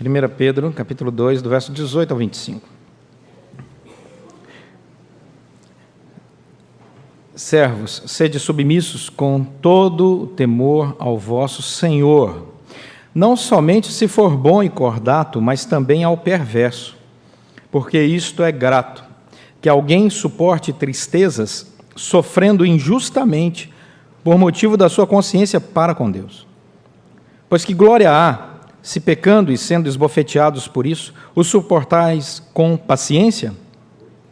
1 Pedro, capítulo 2, do verso 18 ao 25. Servos, sede submissos com todo o temor ao vosso Senhor, não somente se for bom e cordato, mas também ao perverso, porque isto é grato, que alguém suporte tristezas, sofrendo injustamente, por motivo da sua consciência para com Deus. Pois que glória há, se pecando e sendo esbofeteados por isso, os suportais com paciência?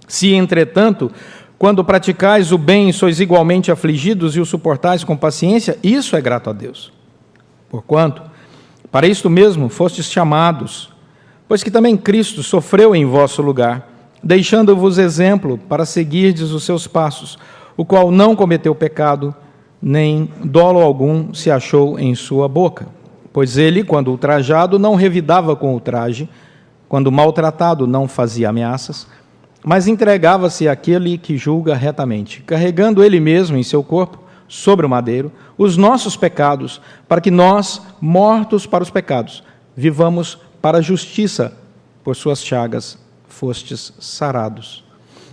Se, entretanto, quando praticais o bem, sois igualmente afligidos e o suportais com paciência, isso é grato a Deus. Porquanto, para isto mesmo fostes chamados, pois que também Cristo sofreu em vosso lugar, deixando-vos exemplo para seguirdes os seus passos, o qual não cometeu pecado, nem dolo algum se achou em sua boca. Pois ele, quando ultrajado, não revidava com ultraje, quando maltratado, não fazia ameaças, mas entregava-se àquele que julga retamente, carregando ele mesmo em seu corpo, sobre o madeiro, os nossos pecados, para que nós, mortos para os pecados, vivamos para a justiça. Por suas chagas fostes sarados,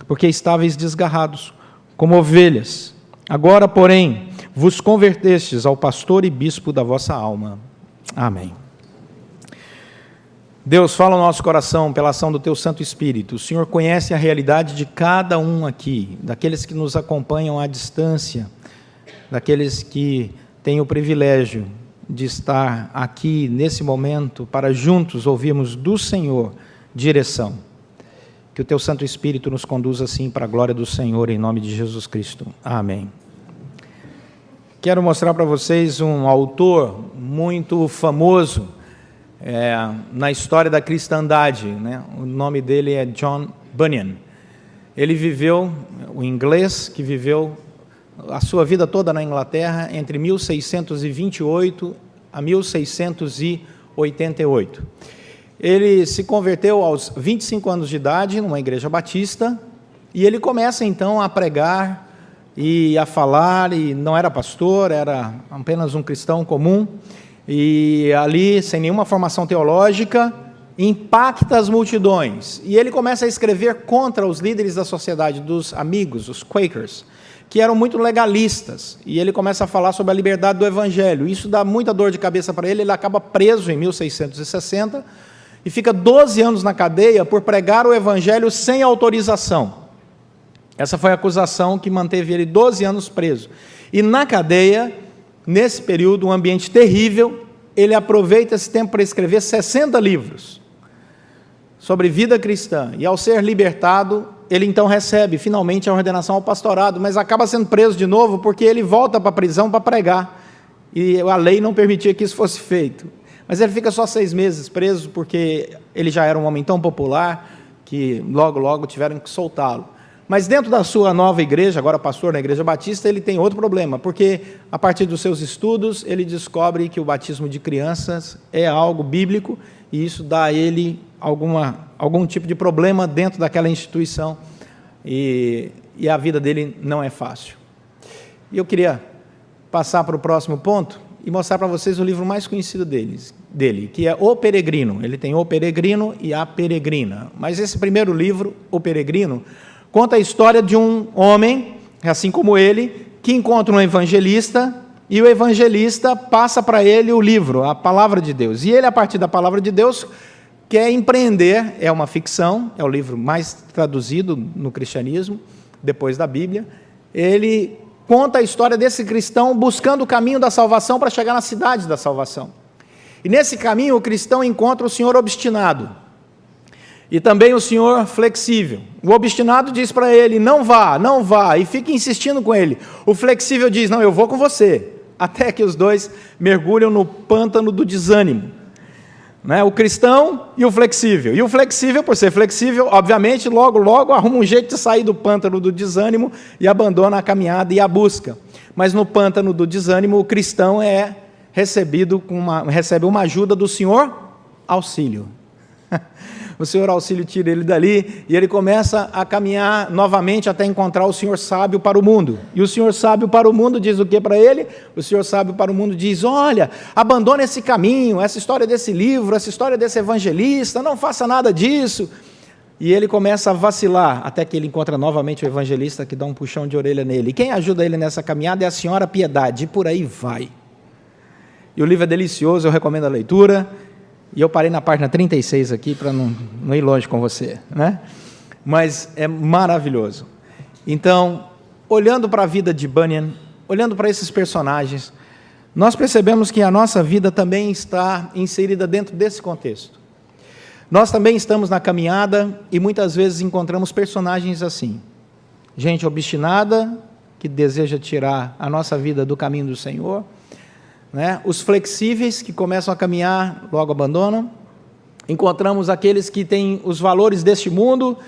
porque estáveis desgarrados, como ovelhas. Agora, porém, vos convertestes ao pastor e bispo da vossa alma. Amém. Deus, fala ao nosso coração pela ação do Teu Santo Espírito. O Senhor conhece a realidade de cada um aqui, daqueles que nos acompanham à distância, daqueles que têm o privilégio de estar aqui nesse momento para juntos ouvirmos do Senhor direção. Que o Teu Santo Espírito nos conduza assim para a glória do Senhor, em nome de Jesus Cristo. Amém. Quero mostrar para vocês um autor muito famoso na história da cristandade, né? O nome dele é John Bunyan. Ele viveu, o inglês que viveu a sua vida toda na Inglaterra, entre 1628 a 1688. Ele se converteu aos 25 anos de idade numa igreja batista, e ele começa então a pregar e a falar, e não era pastor, era apenas um cristão comum, e ali, sem nenhuma formação teológica, impacta as multidões. E ele começa a escrever contra os líderes da sociedade, dos amigos, os Quakers, que eram muito legalistas, e ele começa a falar sobre a liberdade do evangelho. Isso dá muita dor de cabeça para ele. Ele acaba preso em 1660 e fica 12 anos na cadeia por pregar o evangelho sem autorização. Essa foi a acusação que manteve ele 12 anos preso. E na cadeia, nesse período, um ambiente terrível, ele aproveita esse tempo para escrever 60 livros sobre vida cristã. E ao ser libertado, ele então recebe finalmente a ordenação ao pastorado, mas acaba sendo preso de novo porque ele volta para a prisão para pregar. E a lei não permitia que isso fosse feito. Mas ele fica só 6 meses preso porque ele já era um homem tão popular que logo tiveram que soltá-lo. Mas dentro da sua nova igreja, agora pastor na igreja batista, ele tem outro problema, porque a partir dos seus estudos, ele descobre que o batismo de crianças é algo bíblico, e isso dá a ele algum tipo de problema dentro daquela instituição, e a vida dele não é fácil. E eu queria passar para o próximo ponto e mostrar para vocês o livro mais conhecido dele, que é O Peregrino. Ele tem O Peregrino e A Peregrina. Mas esse primeiro livro, O Peregrino, conta a história de um homem, assim como ele, que encontra um evangelista, e o evangelista passa para ele o livro, a palavra de Deus. E ele, a partir da palavra de Deus, quer empreender, é uma ficção, é o livro mais traduzido no cristianismo, depois da Bíblia. Ele conta a história desse cristão buscando o caminho da salvação para chegar na cidade da salvação. E nesse caminho o cristão encontra o senhor obstinado e também o senhor flexível. O obstinado diz para ele, não vá, e fica insistindo com ele. O flexível diz, não, eu vou com você, até que os dois mergulham no pântano do desânimo. Né? O cristão e o flexível. E o flexível, por ser flexível, obviamente, logo arruma um jeito de sair do pântano do desânimo e abandona a caminhada e a busca. Mas no pântano do desânimo, o cristão recebe uma ajuda do senhor auxílio. O Senhor Auxílio tira ele dali e ele começa a caminhar novamente até encontrar o Senhor Sábio para o mundo. E o Senhor Sábio para o mundo diz o que para ele? O Senhor Sábio para o mundo diz: olha, abandona esse caminho, essa história desse livro, essa história desse evangelista, não faça nada disso. E ele começa a vacilar, até que ele encontra novamente o evangelista que dá um puxão de orelha nele. E quem ajuda ele nessa caminhada é a Senhora Piedade, e por aí vai. E o livro é delicioso, eu recomendo a leitura. E eu parei na página 36 aqui para não ir longe com você, né? Mas é maravilhoso. Então, olhando para a vida de Bunyan, olhando para esses personagens, nós percebemos que a nossa vida também está inserida dentro desse contexto. Nós também estamos na caminhada e muitas vezes encontramos personagens assim. Gente obstinada, que deseja tirar a nossa vida do caminho do Senhor, né? Os flexíveis que começam a caminhar, logo abandonam. Encontramos aqueles que têm os valores deste mundo,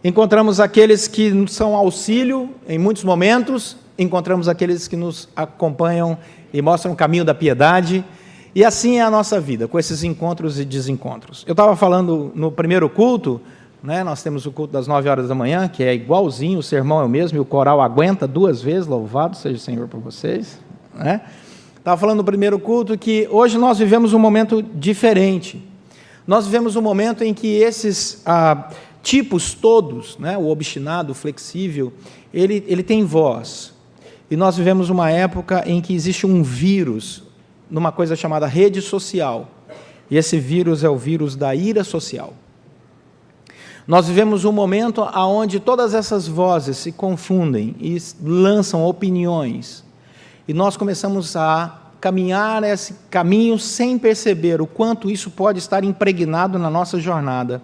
encontramos aqueles que são auxílio em muitos momentos, encontramos aqueles que nos acompanham e mostram o caminho da piedade, e assim é a nossa vida, com esses encontros e desencontros. Eu estava falando no primeiro culto, né? Nós temos o culto das 9 horas da manhã, que é igualzinho, o sermão é o mesmo, e o coral aguenta 2 vezes, louvado seja o Senhor por vocês, né? Estava falando no primeiro culto que hoje nós vivemos um momento diferente. Nós vivemos um momento em que esses tipos todos, né, o obstinado, o flexível, ele tem voz. E nós vivemos uma época em que existe um vírus, numa coisa chamada rede social. E esse vírus é o vírus da ira social. Nós vivemos um momento onde todas essas vozes se confundem e lançam opiniões. E nós começamos a caminhar esse caminho sem perceber o quanto isso pode estar impregnado na nossa jornada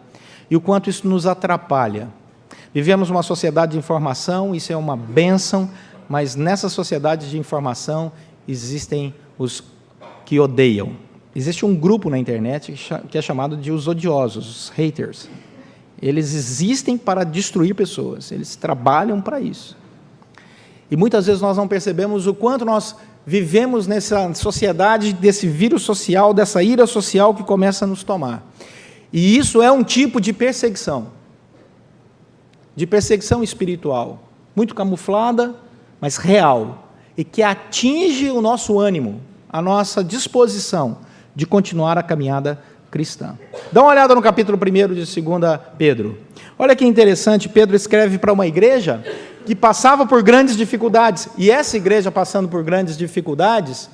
e o quanto isso nos atrapalha. Vivemos uma sociedade de informação, isso é uma bênção, mas nessa sociedade de informação existem os que odeiam. Existe um grupo na internet que é chamado de os odiosos, os haters. Eles existem para destruir pessoas, eles trabalham para isso. E muitas vezes nós não percebemos o quanto nós vivemos nessa sociedade, desse vírus social, dessa ira social que começa a nos tomar. E isso é um tipo de perseguição espiritual, muito camuflada, mas real, e que atinge o nosso ânimo, a nossa disposição de continuar a caminhada cristã. Dá uma olhada no capítulo 1 de 2 Pedro. Olha que interessante, Pedro escreve para uma igreja que passava por grandes dificuldades, e essa igreja passando por grandes dificuldades,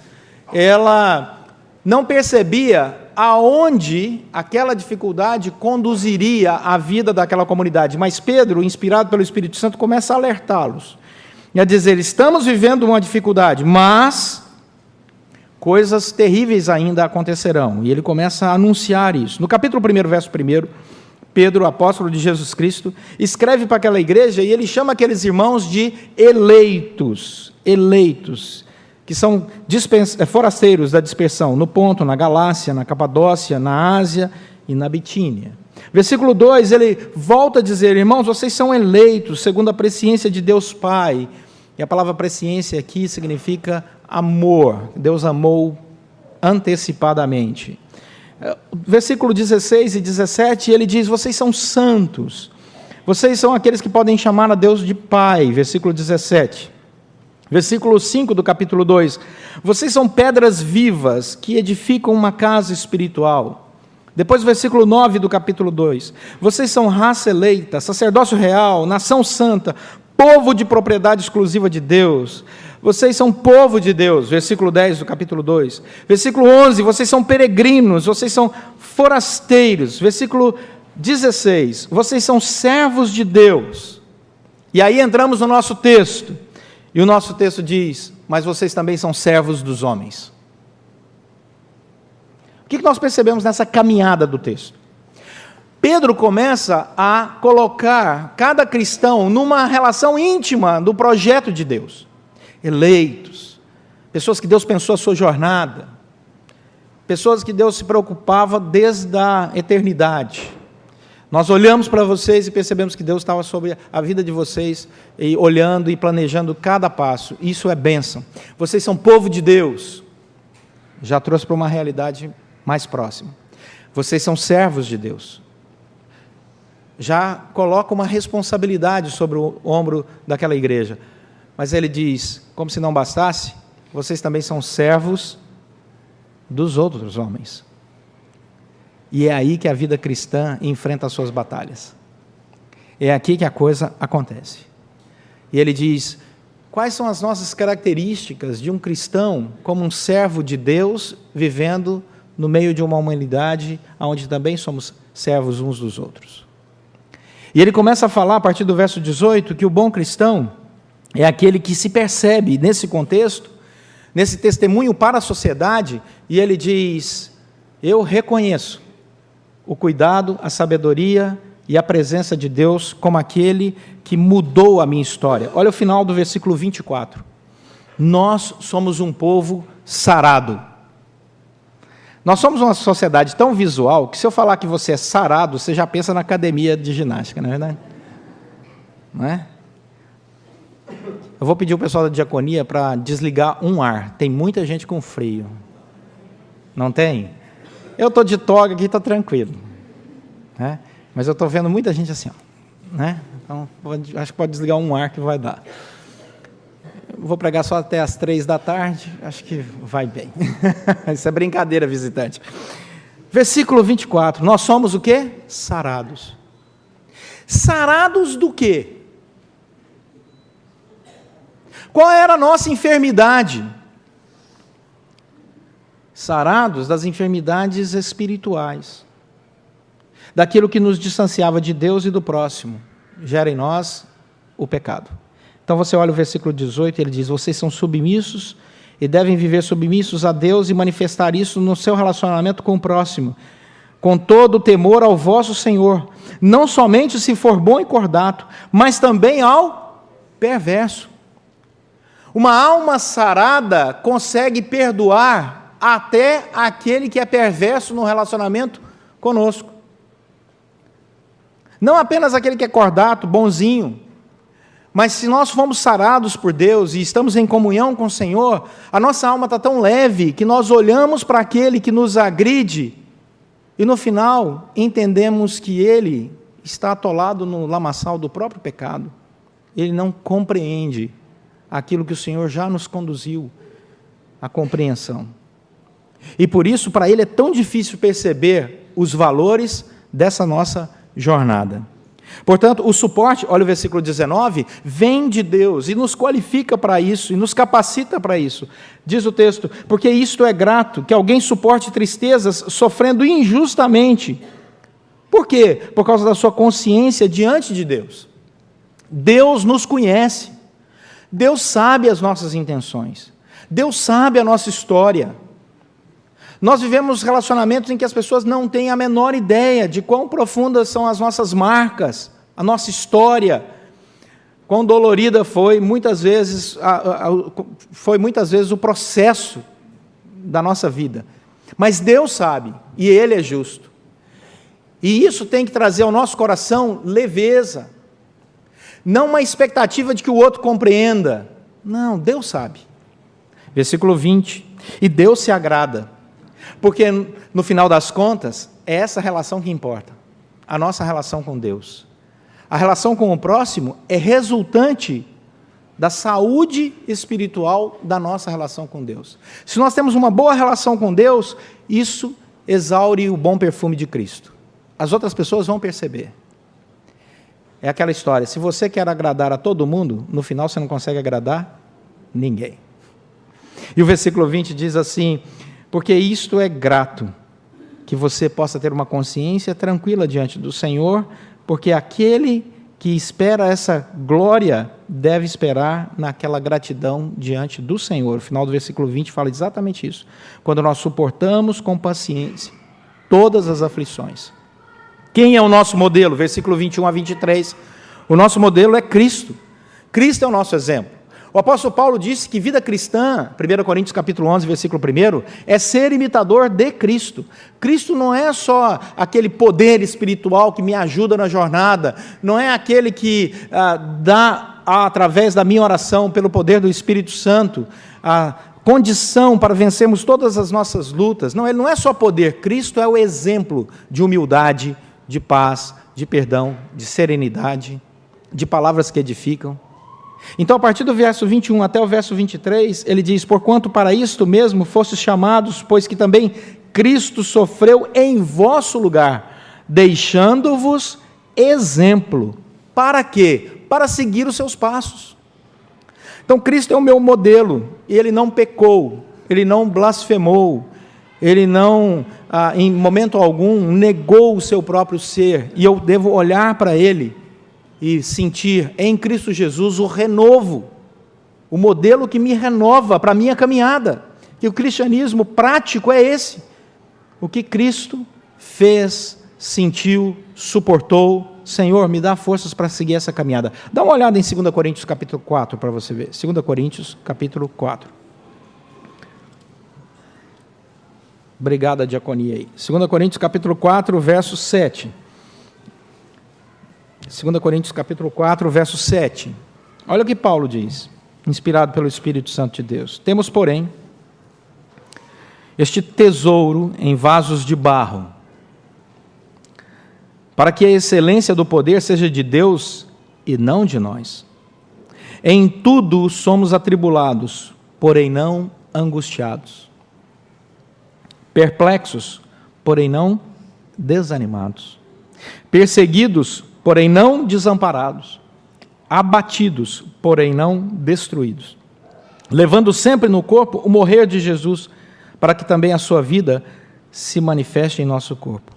ela não percebia aonde aquela dificuldade conduziria a vida daquela comunidade, mas Pedro, inspirado pelo Espírito Santo, começa a alertá-los, e a dizer: estamos vivendo uma dificuldade, mas coisas terríveis ainda acontecerão, e ele começa a anunciar isso. No capítulo 1, verso 1, Pedro, apóstolo de Jesus Cristo, escreve para aquela igreja e ele chama aqueles irmãos de eleitos, que são forasteiros da dispersão, no Ponto, na Galácia, na Capadócia, na Ásia e na Bitínia. Versículo 2, ele volta a dizer: irmãos, vocês são eleitos segundo a presciência de Deus Pai. E a palavra presciência aqui significa amor. Deus amou antecipadamente. Versículo 16 e 17, ele diz: vocês são santos, vocês são aqueles que podem chamar a Deus de Pai. Versículo 17. Versículo 5 do capítulo 2, vocês são pedras vivas que edificam uma casa espiritual. Depois, versículo 9 do capítulo 2, vocês são raça eleita, sacerdócio real, nação santa, povo de propriedade exclusiva de Deus. Vocês são povo de Deus, versículo 10 do capítulo 2. Versículo 11, vocês são peregrinos, vocês são forasteiros. Versículo 16, vocês são servos de Deus. E aí entramos no nosso texto, e o nosso texto diz: mas vocês também são servos dos homens. O que nós percebemos nessa caminhada do texto? Pedro começa a colocar cada cristão numa relação íntima do projeto de Deus. Eleitos, pessoas que Deus pensou a sua jornada, pessoas que Deus se preocupava desde a eternidade. Nós olhamos para vocês e percebemos que Deus estava sobre a vida de vocês, e olhando e planejando cada passo. Isso é bênção. Vocês são povo de Deus. Já trouxe para uma realidade mais próxima. Vocês são servos de Deus. já coloca uma responsabilidade sobre o ombro daquela igreja. Mas ele diz, como se não bastasse, vocês também são servos dos outros homens. E é aí que a vida cristã enfrenta as suas batalhas. É aqui que a coisa acontece. E ele diz, quais são as nossas características de um cristão como um servo de Deus, vivendo no meio de uma humanidade onde também somos servos uns dos outros. E ele começa a falar, a partir do verso 18, que o bom cristão é aquele que se percebe nesse contexto, nesse testemunho para a sociedade, e ele diz, eu reconheço o cuidado, a sabedoria e a presença de Deus como aquele que mudou a minha história. Olha o final do versículo 24. Nós somos um povo sarado. Nós somos uma sociedade tão visual que se eu falar que você é sarado, você já pensa na academia de ginástica, não é verdade? Não é? Eu vou pedir o pessoal da diaconia para desligar um ar. Tem muita gente com frio. Não tem? Eu estou de toga aqui, estou tranquilo. Né? Mas eu estou vendo muita gente assim. Ó, né? Então, acho que pode desligar um ar que vai dar. Eu vou pregar só até as 3 da tarde, acho que vai bem. Isso é brincadeira, visitante. Versículo 24. Nós somos o quê? Sarados. Sarados do quê? Qual era a nossa enfermidade? Sarados das enfermidades espirituais, daquilo que nos distanciava de Deus e do próximo, gera em nós o pecado. Então você olha o versículo 18, ele diz, vocês são submissos e devem viver submissos a Deus e manifestar isso no seu relacionamento com o próximo, com todo o temor ao vosso Senhor, não somente se for bom e cordato, mas também ao perverso. Uma alma sarada consegue perdoar até aquele que é perverso no relacionamento conosco. Não apenas aquele que é cordato, bonzinho, mas se nós fomos sarados por Deus e estamos em comunhão com o Senhor, a nossa alma está tão leve que nós olhamos para aquele que nos agride e no final entendemos que ele está atolado no lamaçal do próprio pecado. Ele não compreende aquilo que o Senhor já nos conduziu à compreensão. E por isso, para ele é tão difícil perceber os valores dessa nossa jornada. Portanto, o suporte, olha o versículo 19, vem de Deus e nos qualifica para isso, e nos capacita para isso. Diz o texto, porque isto é grato, que alguém suporte tristezas sofrendo injustamente. Por quê? Por causa da sua consciência diante de Deus. Deus nos conhece. Deus sabe as nossas intenções. Deus sabe a nossa história. Nós vivemos relacionamentos em que as pessoas não têm a menor ideia de quão profundas são as nossas marcas, a nossa história, quão dolorida foi muitas vezes o processo da nossa vida. Mas Deus sabe, e Ele é justo. E isso tem que trazer ao nosso coração leveza. Não uma expectativa de que o outro compreenda. Não, Deus sabe. Versículo 20. E Deus se agrada. Porque, no final das contas, é essa relação que importa. A nossa relação com Deus. A relação com o próximo é resultante da saúde espiritual da nossa relação com Deus. Se nós temos uma boa relação com Deus, isso exaure o bom perfume de Cristo. As outras pessoas vão perceber. É aquela história, se você quer agradar a todo mundo, no final você não consegue agradar ninguém. E o versículo 20 diz assim, porque isto é grato, que você possa ter uma consciência tranquila diante do Senhor, porque aquele que espera essa glória deve esperar naquela gratidão diante do Senhor. O final do versículo 20 fala exatamente isso. Quando nós suportamos com paciência todas as aflições. Quem é o nosso modelo? Versículo 21 a 23. O nosso modelo é Cristo. Cristo é o nosso exemplo. O apóstolo Paulo disse que vida cristã, 1 Coríntios capítulo 11, versículo 1, é ser imitador de Cristo. Cristo não é só aquele poder espiritual que me ajuda na jornada, não é aquele que dá, através da minha oração, pelo poder do Espírito Santo, a condição para vencermos todas as nossas lutas. Não, ele não é só poder, Cristo é o exemplo de humildade, de paz, de perdão, de serenidade, de palavras que edificam. Então, a partir do verso 21 até o verso 23, ele diz: porquanto para isto mesmo fostes chamados, pois que também Cristo sofreu em vosso lugar, deixando-vos exemplo. Para quê? Para seguir os seus passos. Então, Cristo é o meu modelo, e ele não pecou, ele não blasfemou, ele não, em momento algum, negou o seu próprio ser, e eu devo olhar para ele e sentir em Cristo Jesus o renovo, o modelo que me renova para a minha caminhada. E o cristianismo prático é esse: o que Cristo fez, sentiu, suportou. Senhor, me dá forças para seguir essa caminhada. Dá uma olhada em 2 Coríntios capítulo 4 para você ver. 2 Coríntios capítulo 4. Obrigado, a diaconia aí. 2 Coríntios capítulo 4, verso 7. 2 Coríntios capítulo 4, verso 7. Olha o que Paulo diz, inspirado pelo Espírito Santo de Deus. Temos, porém, este tesouro em vasos de barro, para que a excelência do poder seja de Deus e não de nós. Em tudo somos atribulados, porém não angustiados. Perplexos, porém não desanimados. Perseguidos, porém não desamparados. Abatidos, porém não destruídos. Levando sempre no corpo o morrer de Jesus, para que também a sua vida se manifeste em nosso corpo.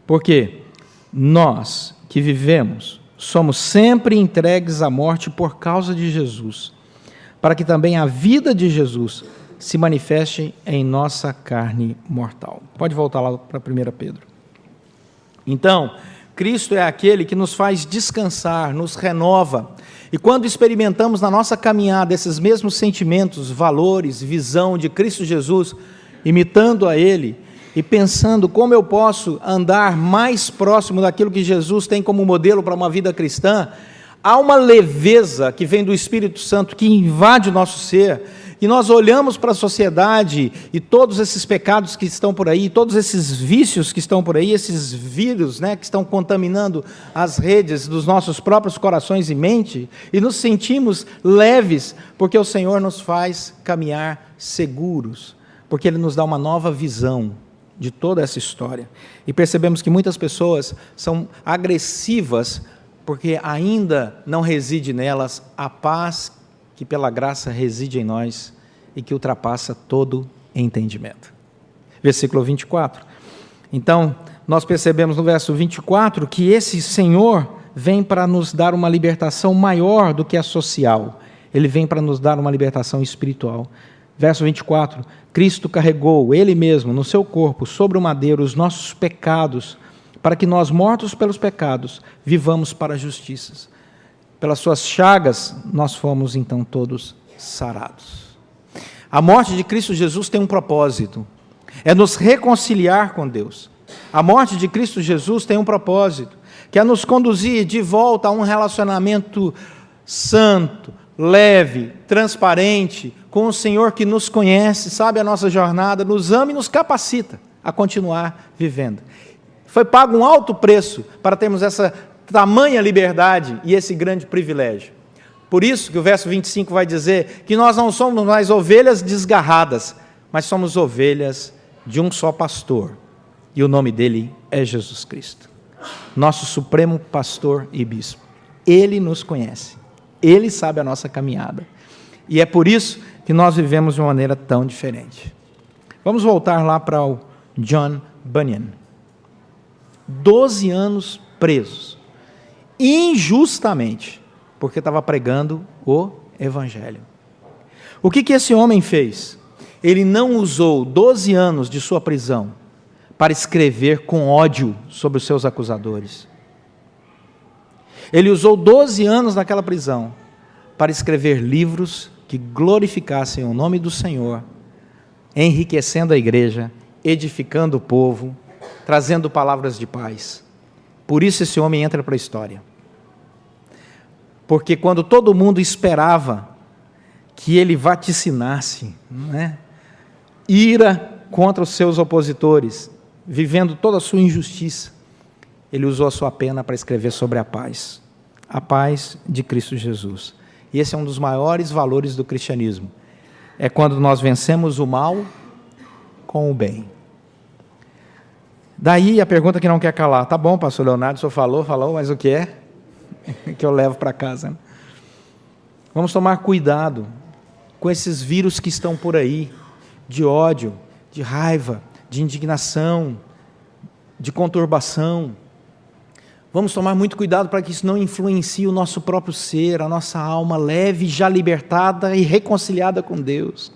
Porque nós que vivemos somos sempre entregues à morte por causa de Jesus, para que também a vida de Jesus se manifeste em nossa carne mortal. Pode voltar lá para 1 Pedro. Então, Cristo é aquele que nos faz descansar, nos renova. E quando experimentamos na nossa caminhada esses mesmos sentimentos, valores, visão de Cristo Jesus, imitando a Ele e pensando como eu posso andar mais próximo daquilo que Jesus tem como modelo para uma vida cristã, há uma leveza que vem do Espírito Santo que invade o nosso ser, e nós olhamos para a sociedade e todos esses pecados que estão por aí, todos esses vícios que estão por aí, esses vírus, né, que estão contaminando as redes dos nossos próprios corações e mente, e nos sentimos leves, porque o Senhor nos faz caminhar seguros, porque Ele nos dá uma nova visão de toda essa história. E percebemos que muitas pessoas são agressivas, porque ainda não reside nelas a paz que pela graça reside em nós e que ultrapassa todo entendimento. Versículo 24. Então, nós percebemos no verso 24 que esse Senhor vem para nos dar uma libertação maior do que a social. Ele vem para nos dar uma libertação espiritual. Verso 24, Cristo carregou Ele mesmo no seu corpo, sobre o madeiro, os nossos pecados, para que nós, mortos pelos pecados, vivamos para a justiça. Pelas suas chagas, nós fomos então todos sarados. A morte de Cristo Jesus tem um propósito, é nos reconciliar com Deus. A morte de Cristo Jesus tem um propósito, que é nos conduzir de volta a um relacionamento santo, leve, transparente, com o Senhor que nos conhece, sabe a nossa jornada, nos ama e nos capacita a continuar vivendo. Foi pago um alto preço para termos essa tamanha liberdade e esse grande privilégio. Por isso que o verso 25 vai dizer que nós não somos mais ovelhas desgarradas, mas somos ovelhas de um só pastor, e o nome dele é Jesus Cristo, nosso supremo pastor e bispo. Ele nos conhece, ele sabe a nossa caminhada, e é por isso que nós vivemos de uma maneira tão diferente. Vamos voltar lá para o John Bunyan. 12 anos presos, injustamente, porque estava pregando o Evangelho. O que esse homem fez? Ele não usou 12 anos de sua prisão para escrever com ódio sobre os seus acusadores. Ele usou 12 anos naquela prisão para escrever livros que glorificassem o nome do Senhor, enriquecendo a igreja, edificando o povo, trazendo palavras de paz. Por isso esse homem entra para a história. Porque quando todo mundo esperava que ele vaticinasse, ira contra os seus opositores, vivendo toda a sua injustiça, ele usou a sua pena para escrever sobre a paz de Cristo Jesus. E esse é um dos maiores valores do cristianismo. É quando nós vencemos o mal com o bem. Daí a pergunta que não quer calar. Tá bom, pastor Leonardo, o senhor falou, mas o que é? Que eu levo para casa. Vamos tomar cuidado com esses vírus que estão por aí, de ódio, de raiva, de indignação, de conturbação. Vamos tomar muito cuidado para que isso não influencie o nosso próprio ser, a nossa alma leve, já libertada e reconciliada com Deus.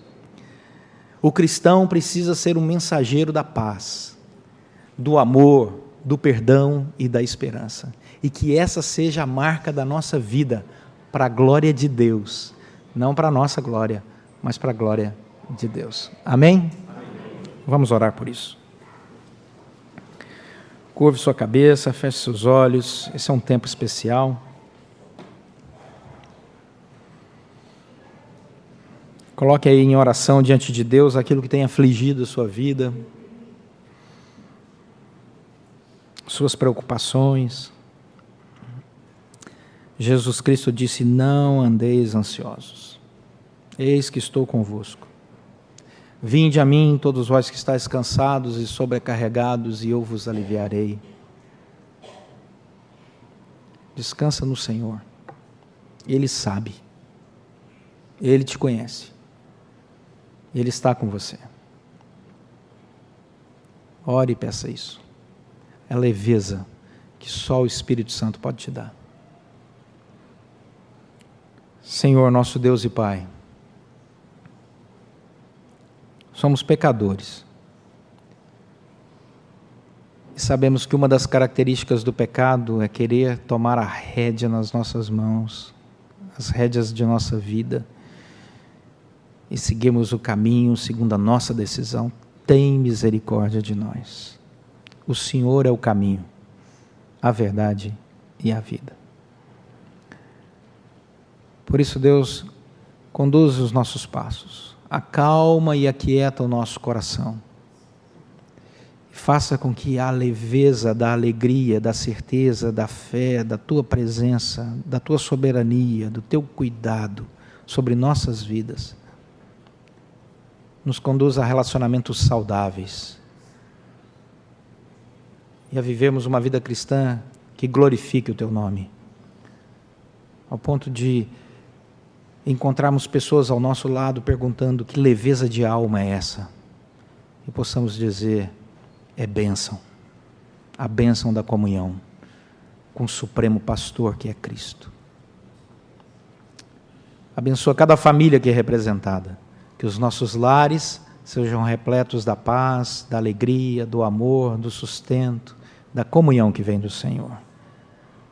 O cristão precisa ser um mensageiro da paz, do amor, do perdão e da esperança. E que essa seja a marca da nossa vida, para a glória de Deus. Não para a nossa glória, mas para a glória de Deus. Amém? Amém? Vamos orar por isso. Curve sua cabeça, feche seus olhos. Esse é um tempo especial. Coloque aí em oração diante de Deus aquilo que tem afligido a sua vida, suas preocupações. Jesus Cristo disse: não andeis ansiosos, eis que estou convosco. Vinde a mim, todos vós que estáis cansados e sobrecarregados, e eu vos aliviarei. Descansa no Senhor. Ele sabe. Ele te conhece. Ele está com você. Ore e peça isso. É leveza que só o Espírito Santo pode te dar. Senhor, nosso Deus e Pai, somos pecadores. E sabemos que uma das características do pecado é querer tomar a rédea nas nossas mãos, as rédeas de nossa vida, e seguirmos o caminho segundo a nossa decisão. Tem misericórdia de nós. O Senhor é o caminho, a verdade e a vida. Por isso, Deus, conduz os nossos passos, acalma e aquieta o nosso coração. Faça com que a leveza da alegria, da certeza, da fé, da Tua presença, da Tua soberania, do Teu cuidado sobre nossas vidas, nos conduza a relacionamentos saudáveis e a vivermos uma vida cristã que glorifique o Teu nome, ao ponto de encontrarmos pessoas ao nosso lado perguntando: que leveza de alma é essa? E possamos dizer: é bênção, a bênção da comunhão com o Supremo Pastor que é Cristo. Abençoa cada família que é representada, que os nossos lares sejam repletos da paz, da alegria, do amor, do sustento, da comunhão que vem do Senhor.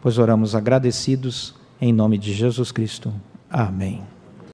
Pois oramos agradecidos em nome de Jesus Cristo. Amém.